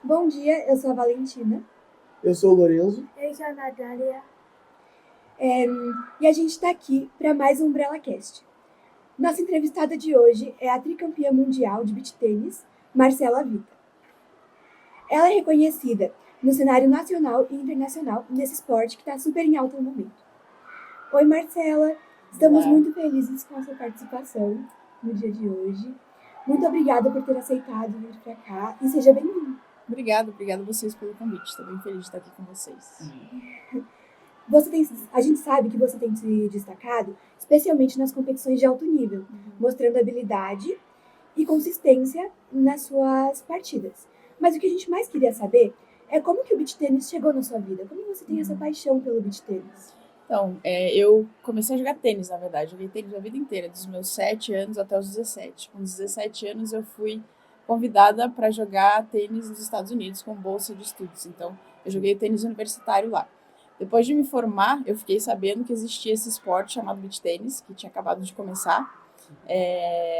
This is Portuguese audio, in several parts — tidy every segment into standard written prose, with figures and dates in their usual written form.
Bom dia, eu sou a Valentina. Eu sou o Lorenzo. Eu sou a Natália. E a gente está aqui para mais um UmbrellaCast. Nossa entrevistada de hoje é a tricampeã mundial de beach tênis, Marcela Vita. Ela é reconhecida no cenário nacional e internacional nesse esporte que está super em alta no momento. Oi, Marcela. Estamos muito felizes com a sua participação no dia de hoje. Muito obrigada por ter aceitado vir para cá e seja bem-vinda. Obrigada a vocês pelo convite. Estou bem feliz de estar aqui com vocês. A gente sabe que você tem se destacado, especialmente nas competições de alto nível, mostrando habilidade e consistência nas suas partidas. Mas o que a gente mais queria saber é como que o beach tênis chegou na sua vida? Como você tem essa paixão pelo beach tênis? Então, eu comecei a jogar tênis, na verdade. Joguei tênis a vida inteira, dos meus 7 anos até os 17. Com 17 anos, eu fui convidada para jogar tênis nos Estados Unidos com bolsa de estudos. Então, eu joguei tênis universitário lá. Depois de me formar, eu fiquei sabendo que existia esse esporte chamado beach tênis, que tinha acabado de começar,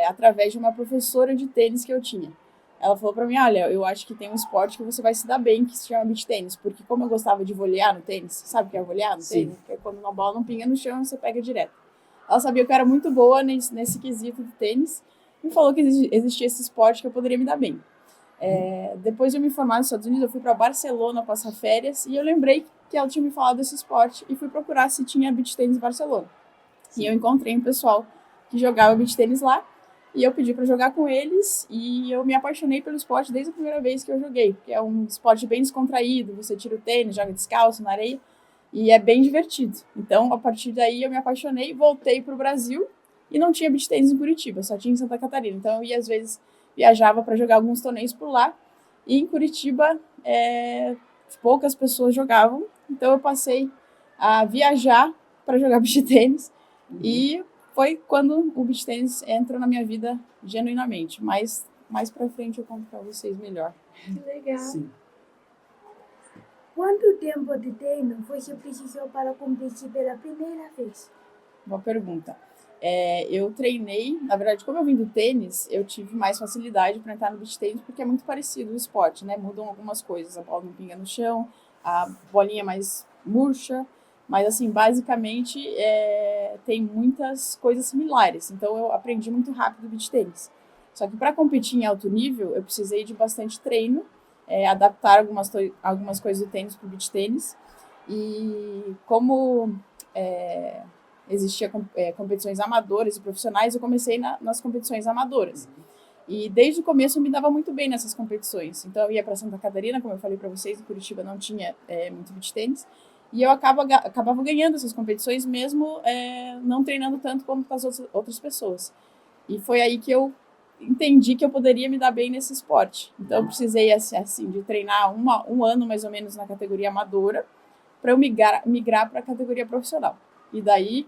através de uma professora de tênis que eu tinha. Ela falou pra mim, olha, eu acho que tem um esporte que você vai se dar bem, que se chama beach tênis, porque como eu gostava de volear no tênis, sabe o que é volear no tênis? Que é quando uma bola não pinga no chão, você pega direto. Ela sabia que eu era muito boa nesse quesito de tênis, e falou que existia esse esporte que eu poderia me dar bem. Depois de eu me formar nos Estados Unidos, eu fui para Barcelona passar férias, e eu lembrei que ela tinha me falado desse esporte, e fui procurar se tinha beach tênis em Barcelona. Sim. E eu encontrei um pessoal que jogava beach tênis lá, e eu pedi para jogar com eles, e eu me apaixonei pelo esporte desde a primeira vez que eu joguei, porque é um esporte bem descontraído, você tira o tênis, joga descalço na areia, e é bem divertido. Então, a partir daí, eu me apaixonei, voltei para o Brasil, e não tinha beach tênis em Curitiba, só tinha em Santa Catarina. Então, eu ia, às vezes, viajava para jogar alguns torneios por lá, e em Curitiba, poucas pessoas jogavam, então eu passei a viajar para jogar beach tênis, e foi quando o beach tênis entrou na minha vida genuinamente. Mas mais pra frente eu conto pra vocês melhor. Que legal. Sim. Quanto tempo de treino você precisou para competir pela primeira vez? Boa pergunta. Eu treinei, na verdade, como eu vim do tênis, eu tive mais facilidade para entrar no beach tênis, porque é muito parecido o esporte, né? Mudam algumas coisas, a bola não pinga no chão, a bolinha é mais murcha, mas, assim, basicamente, tem muitas coisas similares. Então, eu aprendi muito rápido o beach tênis. Só que para competir em alto nível, eu precisei de bastante treino, adaptar algumas coisas do tênis para o beach tênis. E como existia competições amadoras e profissionais, eu comecei nas competições amadoras. E desde o começo eu me dava muito bem nessas competições. Então, eu ia para Santa Catarina, como eu falei para vocês, em Curitiba não tinha muito beach tênis. E eu acabava ganhando essas competições, mesmo não treinando tanto quanto as outras pessoas. E foi aí que eu entendi que eu poderia me dar bem nesse esporte. Então, eu precisei, assim, de treinar um ano, mais ou menos, na categoria amadora, para eu migrar para a categoria profissional. E daí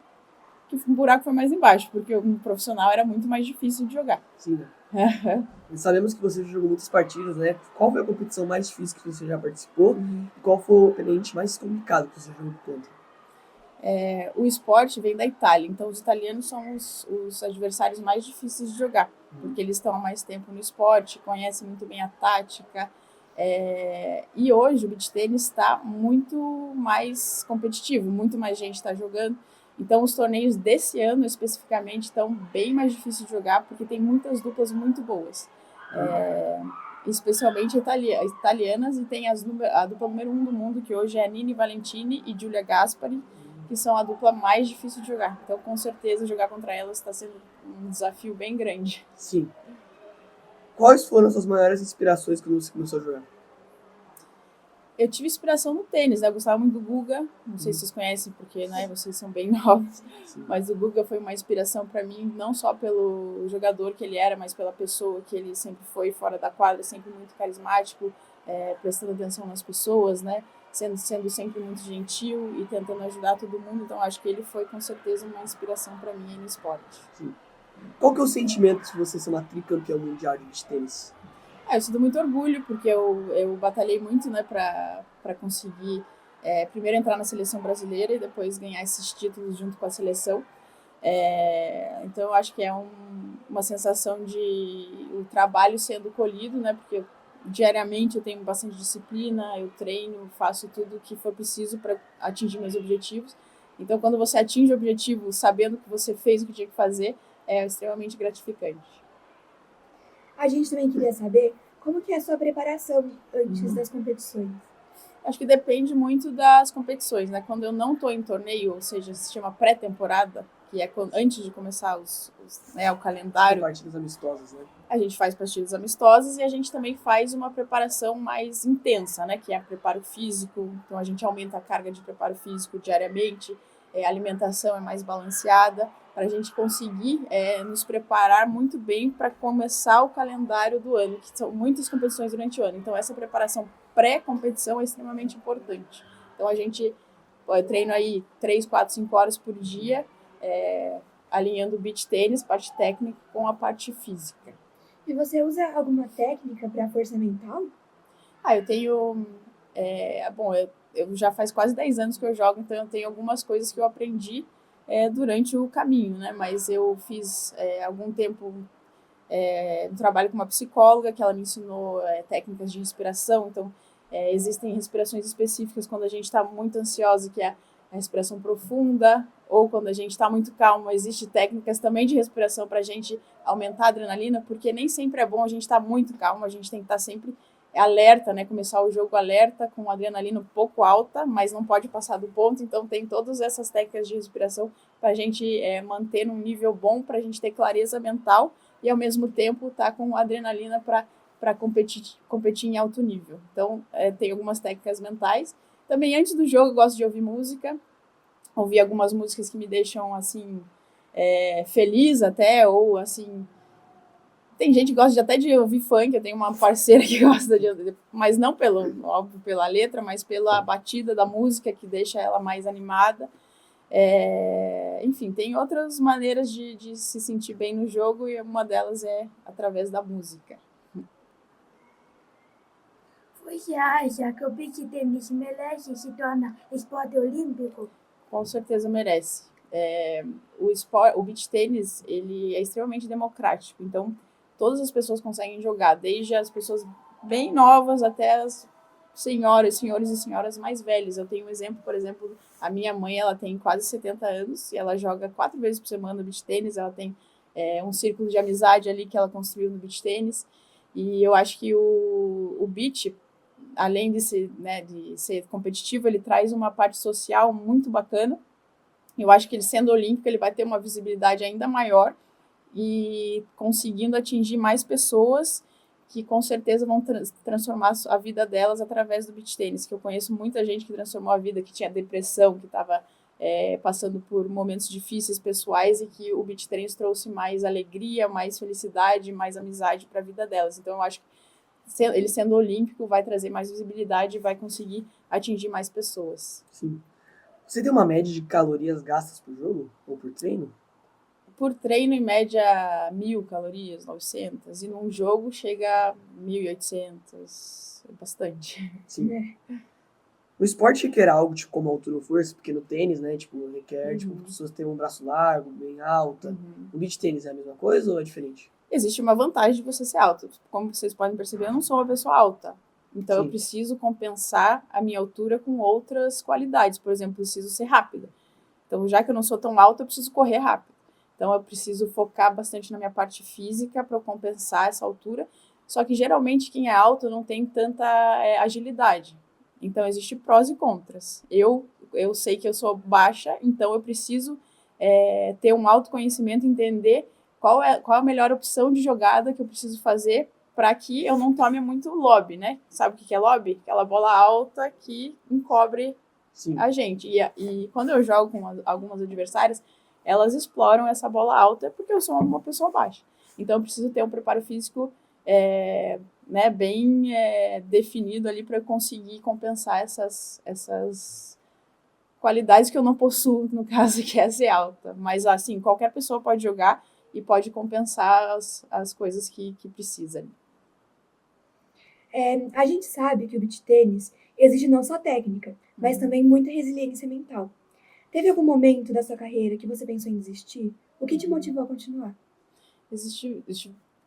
que o buraco foi mais embaixo, porque o profissional era muito mais difícil de jogar. Sim, né? Sabemos que você já jogou muitas partidas, né? Qual foi a competição mais difícil que você já participou? E qual foi o oponente mais complicado que você jogou contra? O esporte vem da Itália, então os italianos são os adversários mais difíceis de jogar, porque eles estão há mais tempo no esporte, conhecem muito bem a tática, e hoje o beach tênis está muito mais competitivo, muito mais gente está jogando. Então, os torneios desse ano, especificamente, estão bem mais difíceis de jogar, porque tem muitas duplas muito boas. Especialmente italianas, e tem a dupla número 1 do mundo, que hoje é a Nini Valentini e Giulia Gaspari, que são a dupla mais difícil de jogar. Então, com certeza, jogar contra elas está sendo um desafio bem grande. Sim. Quais foram as suas maiores inspirações quando você começou a jogar? Eu tive inspiração no tênis, né? Eu gostava muito do Guga, não sei se vocês conhecem, porque, né, vocês são bem novos, mas o Guga foi uma inspiração para mim, não só pelo jogador que ele era, mas pela pessoa que ele sempre foi fora da quadra, sempre muito carismático, prestando atenção nas pessoas, né? Sendo sempre muito gentil e tentando ajudar todo mundo. Então, acho que ele foi, com certeza, uma inspiração para mim no esporte. Sim. Qual que é o sentimento de você ser uma tricampeã mundial de beach tênis? Eu sinto muito orgulho, porque eu batalhei muito, né, para conseguir primeiro entrar na seleção brasileira e depois ganhar esses títulos junto com a seleção. Então, eu acho que é uma sensação de o trabalho sendo colhido, né, porque diariamente eu tenho bastante disciplina, eu treino, faço tudo o que for preciso para atingir meus objetivos. Então, quando você atinge o objetivo sabendo que você fez o que tinha que fazer, é extremamente gratificante. A gente também queria saber como que é a sua preparação antes das competições. Acho que depende muito das competições, né? Quando eu não estou em torneio, ou seja, se chama pré-temporada, que é antes de começar o calendário. Partidas amistosas, né? A gente faz partidas amistosas e a gente também faz uma preparação mais intensa, né? Que é preparo físico. Então a gente aumenta a carga de preparo físico diariamente, a alimentação é mais balanceada, para a gente conseguir nos preparar muito bem para começar o calendário do ano, que são muitas competições durante o ano. Então essa preparação pré-competição é extremamente importante. Então a gente treina aí 3, 4, 5 horas por dia, alinhando o beach tênis, parte técnica, com a parte física. E você usa alguma técnica para força mental? Eu tenho... eu já faz quase 10 anos que eu jogo, então eu tenho algumas coisas que eu aprendi durante o caminho, né? Mas eu fiz algum tempo um trabalho com uma psicóloga, que ela me ensinou técnicas de respiração. Então, existem respirações específicas quando a gente está muito ansiosa, que é a respiração profunda, ou quando a gente está muito calma, existem técnicas também de respiração para a gente aumentar a adrenalina, porque nem sempre é bom a gente estar muito calmo, a gente tem que estar sempre alerta, né? Começar o jogo alerta, com adrenalina um pouco alta, mas não pode passar do ponto. Então tem todas essas técnicas de respiração para a gente manter num nível bom, para a gente ter clareza mental e ao mesmo tempo estar com adrenalina para competir em alto nível. Então tem algumas técnicas mentais. Também antes do jogo eu gosto de ouvir música, ouvir algumas músicas que me deixam assim feliz até, ou assim... Tem gente que gosta até de ouvir funk, eu tenho uma parceira que gosta mas não óbvio, pela letra, mas pela batida da música, que deixa ela mais animada. Enfim, tem outras maneiras de se sentir bem no jogo, e uma delas é através da música. Você acha que o beach tênis merece se tornar esporte olímpico? Com certeza merece. O beach tênis, ele é extremamente democrático, então todas as pessoas conseguem jogar, desde as pessoas bem novas até as senhores e senhoras mais velhas. Eu tenho um exemplo, por exemplo, a minha mãe, ela tem quase 70 anos e ela joga 4 vezes por semana beach tênis. Ela tem um círculo de amizade ali que ela construiu no beach tênis, e eu acho que o beach, além de ser competitivo, ele traz uma parte social muito bacana. Eu acho que ele, sendo olímpico, ele vai ter uma visibilidade ainda maior, e conseguindo atingir mais pessoas que com certeza vão transformar a vida delas através do beach tênis, que eu conheço muita gente que transformou a vida, que tinha depressão, que estava passando por momentos difíceis pessoais, e que o beach tênis trouxe mais alegria, mais felicidade, mais amizade para a vida delas. Então eu acho que ele, sendo olímpico, vai trazer mais visibilidade e vai conseguir atingir mais pessoas. Sim. Você tem uma média de calorias gastas por jogo ou por treino? Por treino, em média, 1.000 calorias, 900. E num jogo chega a 1.800. É bastante. Sim. O esporte requer algo tipo como altura ou força, porque no tênis, né, requer pessoas terem um braço largo, bem alta. No beach tênis é a mesma coisa ou é diferente? Existe uma vantagem de você ser alto. Como vocês podem perceber, eu não sou uma pessoa alta. Então eu preciso compensar a minha altura com outras qualidades. Por exemplo, eu preciso ser rápida. Então, já que eu não sou tão alta, eu preciso correr rápido. Então, eu preciso focar bastante na minha parte física para compensar essa altura. Só que, geralmente, quem é alto não tem tanta agilidade. Então, existem prós e contras. Eu sei que eu sou baixa, então eu preciso ter um autoconhecimento, entender qual é a melhor opção de jogada que eu preciso fazer para que eu não tome muito lob, né? Sabe o que é lob? Aquela bola alta que encobre a gente. E quando eu jogo com algumas adversárias, elas exploram essa bola alta porque eu sou uma pessoa baixa. Então, eu preciso ter um preparo físico bem definido ali para conseguir compensar essas qualidades que eu não possuo, no caso, que é ser alta. Mas, assim, qualquer pessoa pode jogar e pode compensar as coisas que precisa. A gente sabe que o beach tênis exige não só técnica, mas também muita resiliência mental. Teve algum momento da sua carreira que você pensou em desistir? O que te motivou a continuar? Existe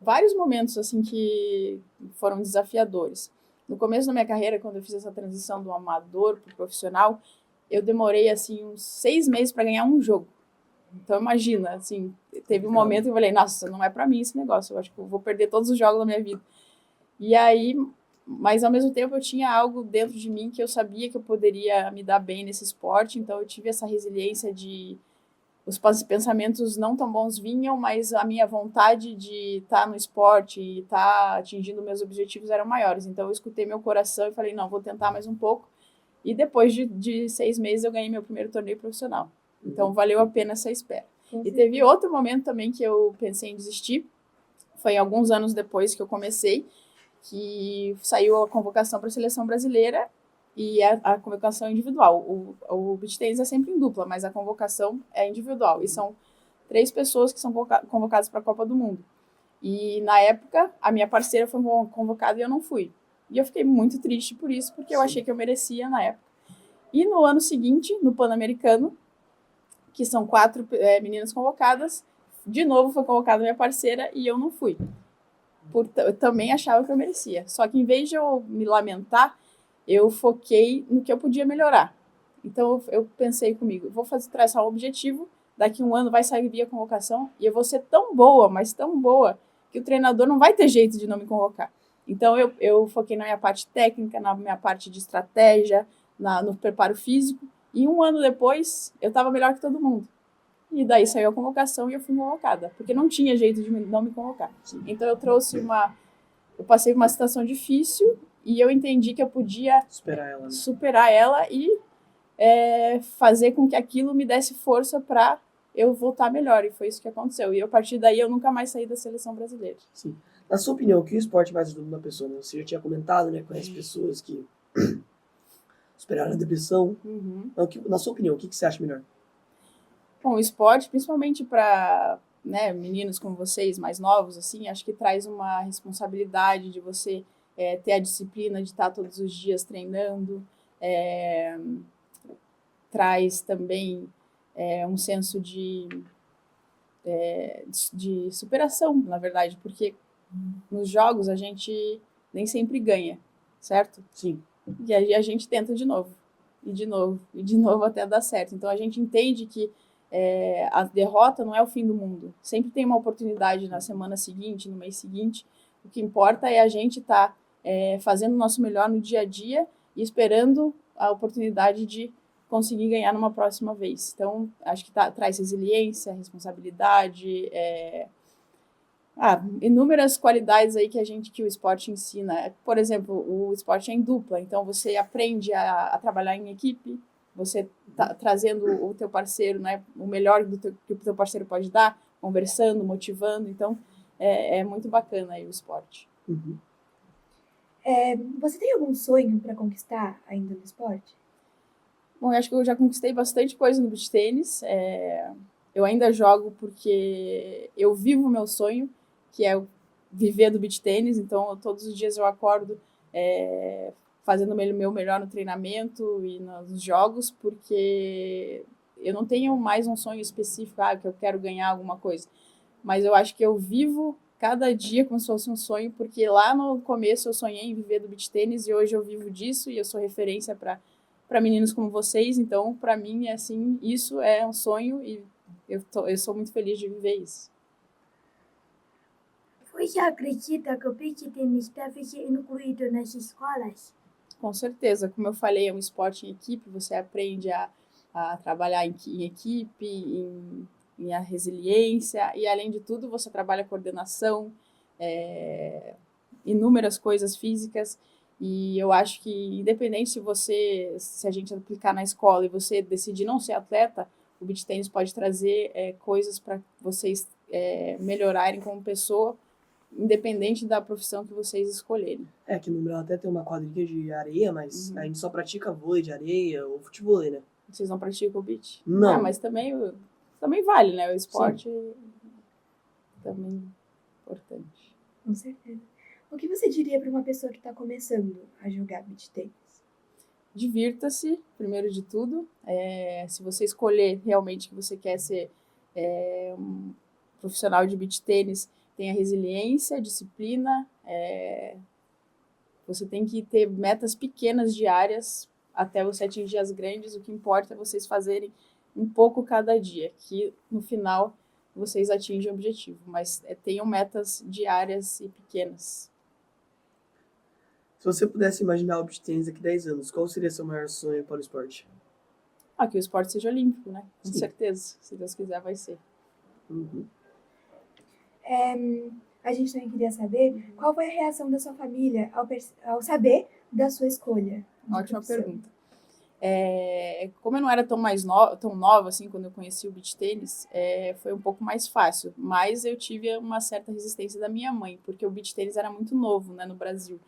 vários momentos assim que foram desafiadores. No começo da minha carreira, quando eu fiz essa transição do amador para o profissional, eu demorei assim uns 6 meses para ganhar um jogo. Então imagina, assim, teve um momento que eu falei, nossa, não é para mim esse negócio, eu acho que eu vou perder todos os jogos da minha vida. E aí, mas ao mesmo tempo eu tinha algo dentro de mim que eu sabia que eu poderia me dar bem nesse esporte, então eu tive essa resiliência de os pensamentos não tão bons vinham, mas a minha vontade de estar no esporte e estar atingindo meus objetivos eram maiores. Então eu escutei meu coração e falei, não, vou tentar mais um pouco. E depois de 6 meses eu ganhei meu primeiro torneio profissional. Então valeu a pena essa espera. E teve outro momento também que eu pensei em desistir, foi alguns anos depois que eu comecei, que saiu a convocação para a seleção brasileira e a convocação individual. O beach tennis é sempre em dupla, mas a convocação é individual. E são 3 pessoas que são convocadas para a Copa do Mundo. E na época, a minha parceira foi convocada e eu não fui. E eu fiquei muito triste por isso, porque eu achei que eu merecia na época. E no ano seguinte, no Pan-Americano, que são 4 meninas convocadas, de novo foi convocada minha parceira e eu não fui. Eu também achava que eu merecia. Só que em vez de eu me lamentar, eu foquei no que eu podia melhorar. Então eu pensei comigo, vou traçar um objetivo, daqui um ano vai sair via convocação e eu vou ser tão boa, mas tão boa, que o treinador não vai ter jeito de não me convocar. Então eu foquei na minha parte técnica, na minha parte de estratégia, no preparo físico, e um ano depois eu estava melhor que todo mundo. E daí saiu a convocação e eu fui convocada, porque não tinha jeito de não me convocar. Então eu passei uma situação difícil e eu entendi que eu podia superar ela e fazer com que aquilo me desse força para eu voltar melhor, e foi isso que aconteceu. E a partir daí eu nunca mais saí da seleção brasileira. Sim. Na sua opinião, o que o esporte mais ajuda uma pessoa? Né? Você já tinha comentado, né? Conhece pessoas que superaram a depressão. Na sua opinião, o que você acha melhor? Bom, o esporte, principalmente para meninos como vocês, mais novos, assim, acho que traz uma responsabilidade de você ter a disciplina de estar todos os dias treinando, traz também um senso de superação, na verdade, porque nos jogos a gente nem sempre ganha, certo? Sim. E aí a gente tenta de novo, e de novo, e de novo até dar certo. Então a gente entende que a derrota não é o fim do mundo. Sempre tem uma oportunidade na semana seguinte, no mês seguinte. O que importa é a gente estar fazendo o nosso melhor no dia a dia e esperando a oportunidade de conseguir ganhar numa próxima vez. Então, acho que traz resiliência, responsabilidade, inúmeras qualidades aí que o esporte ensina. Por exemplo, o esporte é em dupla, então você aprende a trabalhar em equipe, você tá trazendo o teu parceiro, né, o melhor que o teu parceiro pode dar, conversando, motivando. Então, é muito bacana aí o esporte. Uhum. Você tem algum sonho para conquistar ainda no esporte? Bom, eu acho que eu já conquistei bastante coisa no beach tênis. Eu ainda jogo porque eu vivo o meu sonho, que é viver do beach tênis. Então, todos os dias eu acordo fazendo o meu melhor no treinamento e nos jogos, porque eu não tenho mais um sonho específico, que eu quero ganhar alguma coisa. Mas eu acho que eu vivo cada dia como se fosse um sonho, porque lá no começo eu sonhei em viver do beach tênis e hoje eu vivo disso e eu sou referência para meninos como vocês. Então, para mim, assim, isso é um sonho e eu sou muito feliz de viver isso. Você acredita que o beach tênis deve ser incluído nas escolas? Com certeza, como eu falei, é um esporte em equipe, você aprende a trabalhar em equipe, em a resiliência, e além de tudo você trabalha a coordenação, inúmeras coisas físicas, e eu acho que independente se a gente aplicar na escola e você decidir não ser atleta, o beach tênis pode trazer coisas para vocês melhorarem como pessoa, independente da profissão que vocês escolherem. Aqui no Umbrella até tem uma quadrilha de areia, mas a gente só pratica vôlei de areia ou futebol, né? Vocês não praticam o beach? Não. Mas também vale, né? O esporte também é importante. Com certeza. O que você diria para uma pessoa que está começando a jogar beach tênis? Divirta-se, primeiro de tudo. Se você escolher realmente que você quer ser um profissional de beach tênis, tem a resiliência, a disciplina, você tem que ter metas pequenas diárias até você atingir as grandes. O que importa é vocês fazerem um pouco cada dia, que no final vocês atingem o objetivo, mas tenham metas diárias e pequenas. Se você pudesse imaginar o beach tênis daqui a 10 anos, qual seria seu maior sonho para o esporte? Que o esporte seja olímpico, né? Com Sim. certeza. Se Deus quiser, vai ser. Uhum. A gente também queria saber qual foi a reação da sua família ao saber da sua escolha. Ótima pergunta. Como eu não era tão nova assim quando eu conheci o beach tênis, foi um pouco mais fácil. Mas eu tive uma certa resistência da minha mãe, porque o beach tênis era muito novo, né, no Brasil.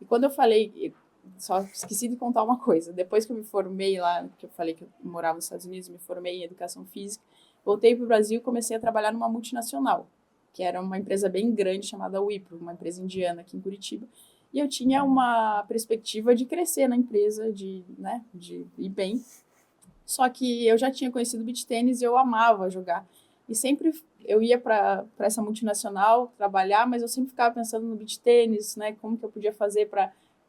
E quando eu falei, só esqueci de contar uma coisa. Depois que eu me formei lá, que eu falei que eu morava nos Estados Unidos, me formei em educação física, voltei para o Brasil e comecei a trabalhar numa multinacional, que era uma empresa bem grande chamada Wipro, uma empresa indiana aqui em Curitiba. E eu tinha uma perspectiva de crescer na empresa, de ir bem. Só que eu já tinha conhecido o beach tênis e eu amava jogar. E sempre eu ia para essa multinacional trabalhar, mas eu sempre ficava pensando no beach tênis, né? Como que eu podia fazer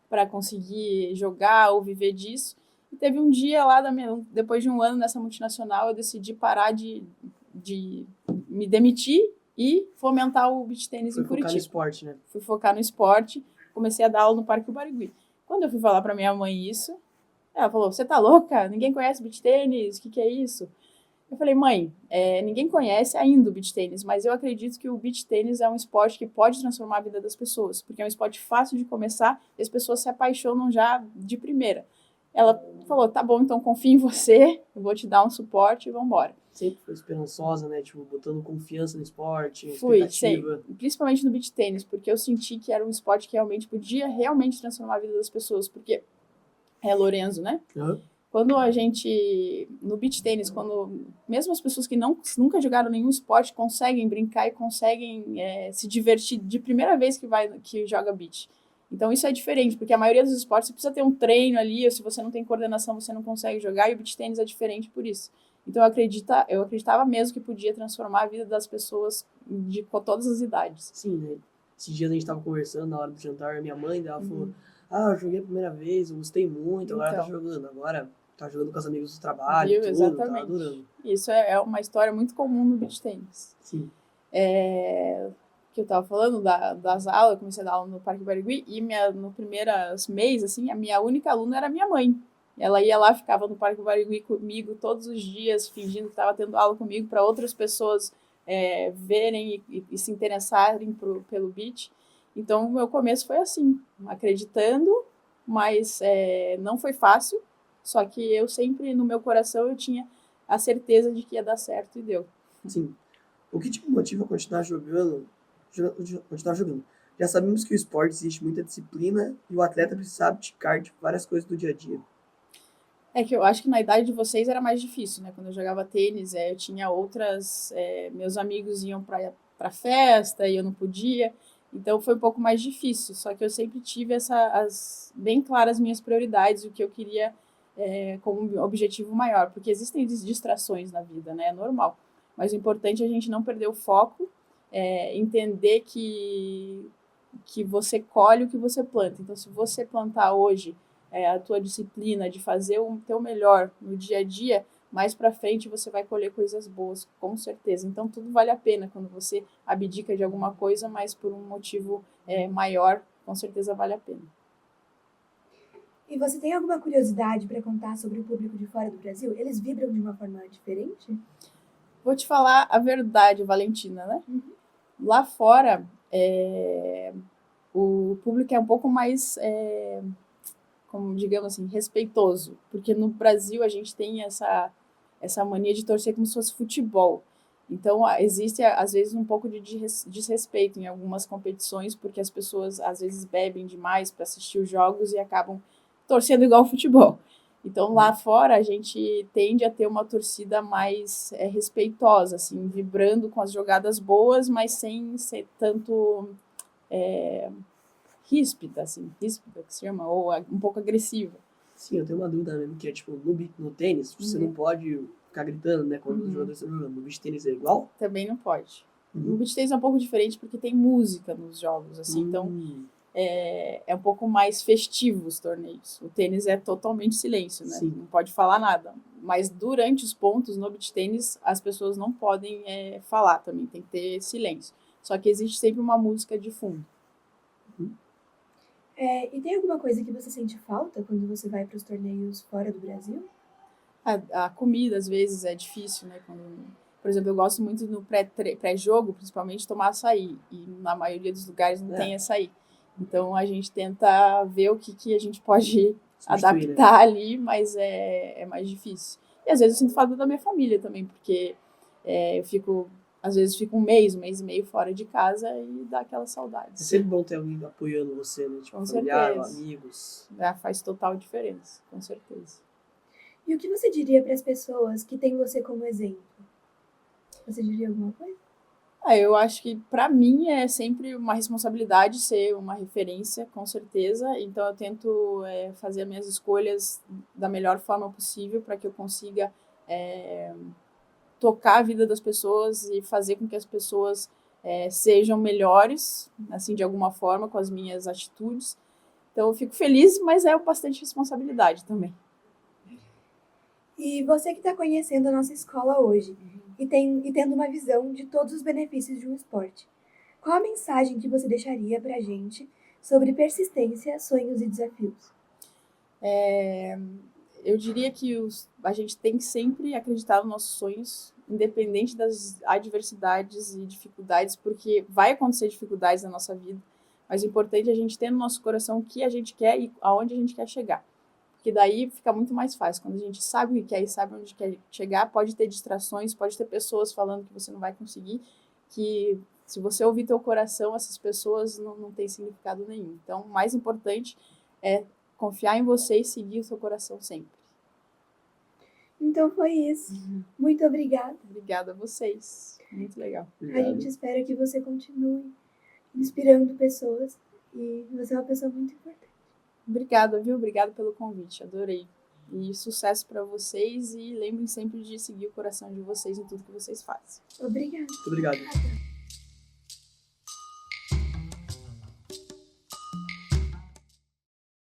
para conseguir jogar ou viver disso. E teve um dia lá, depois de um ano nessa multinacional, eu decidi parar de me demitir e fomentar o beach tênis em Curitiba. Focar no esporte, né? Fui focar no esporte, comecei a dar aula no Parque Barigui. Quando eu fui falar para minha mãe isso, ela falou, você tá louca? Ninguém conhece beach tênis? O que é isso? Eu falei, mãe, ninguém conhece ainda o beach tênis, mas eu acredito que o beach tênis é um esporte que pode transformar a vida das pessoas, porque é um esporte fácil de começar e as pessoas se apaixonam já de primeira. Ela falou, tá bom, então confio em você, eu vou te dar um suporte e vamos embora. Sempre foi esperançosa, né? Tipo, botando confiança no esporte, Fui, expectativa. sempre. Principalmente no beach tênis, porque eu senti que era um esporte que realmente podia transformar a vida das pessoas, porque é Lorenzo, né? Uhum. Quando a gente, no beach tênis, mesmo as pessoas que nunca jogaram nenhum esporte conseguem brincar e conseguem se divertir de primeira vez que joga beach. Então isso é diferente, porque a maioria dos esportes você precisa ter um treino ali, ou se você não tem coordenação você não consegue jogar, e o beach tênis é diferente por isso. Então eu acreditava mesmo que podia transformar a vida das pessoas com todas as idades. Sim, né? Esses dias a gente tava conversando na hora do jantar, minha mãe dela falou, eu joguei a primeira vez, eu gostei muito, agora tá jogando. Agora tá jogando com os amigos do trabalho, tudo, Exatamente. tá adorando. Isso é uma história muito comum no beach tênis. Sim. Que eu tava falando das aulas, eu comecei a dar aula no Parque Barigui, e no primeiros meses, assim, a minha única aluna era minha mãe. Ela ia lá, ficava no Parque Barigui comigo todos os dias, fingindo que estava tendo aula comigo, para outras pessoas verem e se interessarem pelo beach. Então, o meu começo foi assim, acreditando, mas não foi fácil, só que eu sempre, no meu coração, eu tinha a certeza de que ia dar certo e deu. Sim. O que te motiva a continuar jogando? Já sabemos que o esporte existe muita disciplina e o atleta precisa abdicar de várias coisas do dia a dia. Que eu acho que na idade de vocês era mais difícil, né? Quando eu jogava tênis, eu tinha meus amigos iam pra festa e eu não podia, então foi um pouco mais difícil, só que eu sempre tive bem claras as minhas prioridades, o que eu queria como objetivo maior, porque existem distrações na vida, né? É normal, mas o importante é a gente não perder o foco, entender que você colhe o que você planta. Então, se você plantar hoje a tua disciplina de fazer o teu melhor no dia a dia, mais para frente você vai colher coisas boas, com certeza. Então, tudo vale a pena quando você abdica de alguma coisa, mas por um motivo maior, com certeza vale a pena. E você tem alguma curiosidade para contar sobre o público de fora do Brasil? Eles vibram de uma forma diferente? Vou te falar a verdade, Valentina, né? Uhum. Lá fora, o público é um pouco mais, como digamos assim, respeitoso. Porque no Brasil a gente tem essa mania de torcer como se fosse futebol. Então, existe, às vezes, um pouco de desrespeito em algumas competições, porque as pessoas, às vezes, bebem demais para assistir os jogos e acabam torcendo igual ao futebol. Então, lá fora, a gente tende a ter uma torcida mais respeitosa, assim, vibrando com as jogadas boas, mas sem ser tanto ríspida, que se chama, ou um pouco agressiva. Sim, eu tenho uma dúvida mesmo, que é, tipo, no tênis, você não pode ficar gritando, né, quando os jogadores estão jogando. No beach tênis é igual? Também não pode. No beach tennis é um pouco diferente porque tem música nos jogos, assim, então é um pouco mais festivo os torneios. O tênis é totalmente silêncio, né? Sim. Não pode falar nada. Mas durante os pontos, no beach tênis, as pessoas não podem falar também, tem que ter silêncio. Só que existe sempre uma música de fundo. E tem alguma coisa que você sente falta quando você vai para os torneios fora do Brasil? A comida, às vezes, é difícil, né? Por exemplo, eu gosto muito no pré-jogo, principalmente, tomar açaí. E na maioria dos lugares não tem açaí. Então, a gente tenta ver o que a gente pode adaptar ali, mas é mais difícil. E, às vezes, eu sinto falta da minha família também, porque às vezes, fico um mês e meio fora de casa e dá aquela saudade. É sempre bom ter alguém apoiando você, né? Tipo, Com familiar, certeza. amigos. Faz total diferença, com certeza. E o que você diria para as pessoas que têm você como exemplo? Você diria alguma coisa? Eu acho que para mim é sempre uma responsabilidade ser uma referência, com certeza. Então eu tento fazer as minhas escolhas da melhor forma possível para que eu consiga tocar a vida das pessoas e fazer com que as pessoas sejam melhores, assim, de alguma forma, com as minhas atitudes. Então eu fico feliz, mas é bastante responsabilidade também. E você que está conhecendo a nossa escola hoje e tendo uma visão de todos os benefícios de um esporte, qual a mensagem que você deixaria para a gente sobre persistência, sonhos e desafios? Eu diria que a gente tem que sempre acreditar nos nossos sonhos, independente das adversidades e dificuldades, porque vai acontecer dificuldades na nossa vida, mas o importante é a gente ter no nosso coração o que a gente quer e aonde a gente quer chegar. Porque daí fica muito mais fácil. Quando a gente sabe o que quer e sabe onde quer chegar, pode ter distrações, pode ter pessoas falando que você não vai conseguir, que se você ouvir teu coração, essas pessoas não têm significado nenhum. Então, o mais importante é confiar em você e seguir o seu coração sempre. Então foi isso. Muito obrigada. Obrigada a vocês. Muito legal. A gente espera que você continue inspirando pessoas e você é uma pessoa muito importante. Obrigada, viu? Obrigada pelo convite. Adorei. E sucesso para vocês e lembrem sempre de seguir o coração de vocês em tudo que vocês fazem. Obrigada. Muito obrigado.